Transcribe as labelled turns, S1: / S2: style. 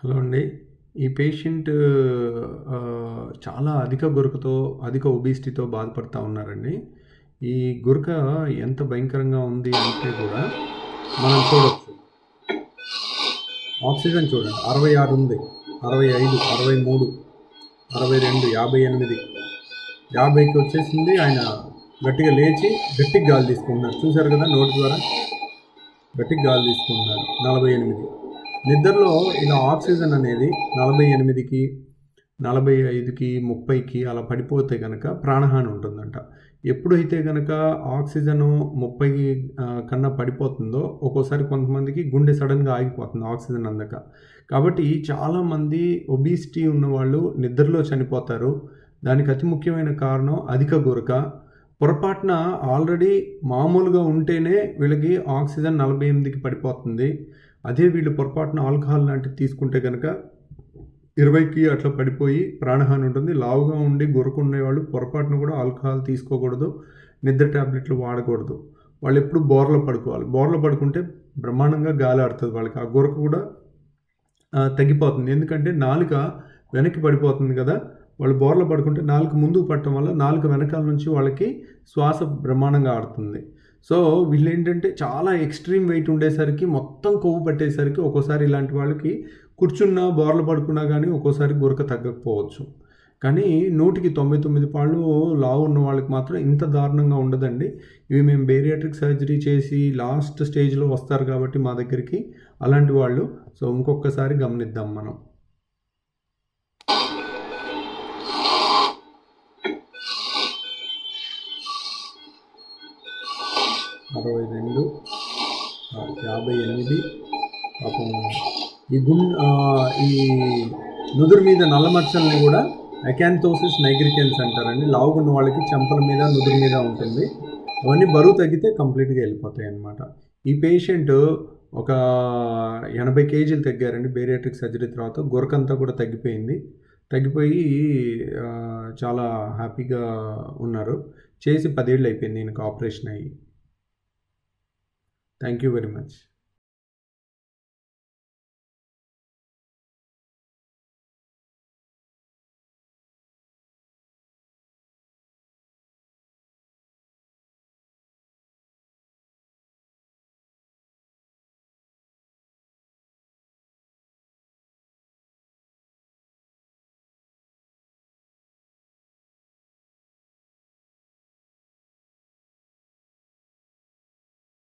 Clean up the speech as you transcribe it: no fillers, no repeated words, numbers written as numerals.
S1: Hello అండి. ఈ patient చాలా అధిక గురకతో, అధిక ఒబిసిటీతో బాధపడతా ఉన్నారండి. ఈ గురక ఎంత భయంకరంగా ఉంది అంటే కూడా మనం చూడొచ్చు. ఆక్సిజన్ చూడండి 66 ఉంది, 65, 63, 62, 58, 50కి వచ్చేసింది. ఆయన గట్టిగా లేచి గట్టిగా గాలి తీసుకుంటున్నారు. చూశారు కదా, నోటి ద్వారా గట్టిగా గాలి తీసుకుంటున్నారు. 48 నిద్రలో ఇలా ఆక్సిజన్ అనేది 48కి, 45కి, 30కి అలా పడిపోతే కనుక ప్రాణహాని ఉంటుందంట. ఎప్పుడైతే కనుక ఆక్సిజను 30 కన్నా పడిపోతుందో ఒక్కోసారి కొంతమందికి గుండె సడన్గా ఆగిపోతుంది ఆక్సిజన్ అందక. కాబట్టి చాలామంది ఒబిసిటీ ఉన్నవాళ్ళు నిద్రలో చనిపోతారు. దానికి అతి ముఖ్యమైన కారణం అధిక గురక. పొరపాటున ఆల్రెడీ మామూలుగా ఉంటేనే వీళ్ళకి ఆక్సిజన్ 48కి పడిపోతుంది. అదే వీళ్ళు పొరపాటున ఆల్కహాల్ లాంటివి తీసుకుంటే కనుక 20కి అట్లా పడిపోయి ప్రాణహాని ఉంటుంది. లావుగా ఉండి గురక ఉండేవాళ్ళు పొరపాటున కూడా ఆల్కహాల్ తీసుకోకూడదు, నిద్ర ట్యాబ్లెట్లు వాడకూడదు. వాళ్ళు ఎప్పుడు బోర్లో పడుకోవాలి. బోర్లో పడుకుంటే బ్రహ్మాండంగా గాలి ఆడుతుంది వాళ్ళకి. ఆ గురక కూడా తగ్గిపోతుంది. ఎందుకంటే నాలుక వెనక్కి పడిపోతుంది కదా, వాళ్ళు బోర్లో పడుకుంటే నాలుక ముందుకు పట్టడం వల్ల నాలుక వెనకాల నుంచి వాళ్ళకి శ్వాస బ్రహ్మాండంగా ఆడుతుంది. సో వీళ్ళు ఏంటంటే చాలా ఎక్స్ట్రీమ్ వెయిట్ ఉండేసరికి మొత్తం కొవ్వు పట్టేసరికి ఒక్కోసారి ఇలాంటి వాళ్ళకి కూర్చున్నా బోర్లు పడుకున్నా కానీ ఒక్కోసారి గురక తగ్గకపోవచ్చు. కానీ 100కి 99 పాళ్ళు లావు ఉన్న వాళ్ళకి మాత్రం ఇంత దారుణంగా ఉండదండి. ఇవి మేము బేరియాట్రిక్ సర్జరీ చేసి లాస్ట్ స్టేజ్లో వస్తారు కాబట్టి మా దగ్గరికి అలాంటి వాళ్ళు. సో ఇంకొకసారి గమనిద్దాం మనం. 62, 58 పాపం. ఈ నుదురు మీద నల్ల మచ్చల్ని కూడా అకాంతోసిస్ నైగ్రికెన్స్ అంటారండి. లావుగున్న వాళ్ళకి చెంపల మీద, నుదురు మీద ఉంటుంది. అవన్నీ బరువు తగ్గితే కంప్లీట్గా వెళ్ళిపోతాయి అన్నమాట. ఈ పేషెంట్ ఒక 80 కేజీలు తగ్గారండి బేరియాట్రిక్ సర్జరీ తర్వాత. గురకంతా కూడా తగ్గిపోయి చాలా హ్యాపీగా ఉన్నారు. చేసి 10 ఏళ్ళు అయిపోయింది ఈయనకు ఆపరేషన్ అయ్యి. Thank you very much.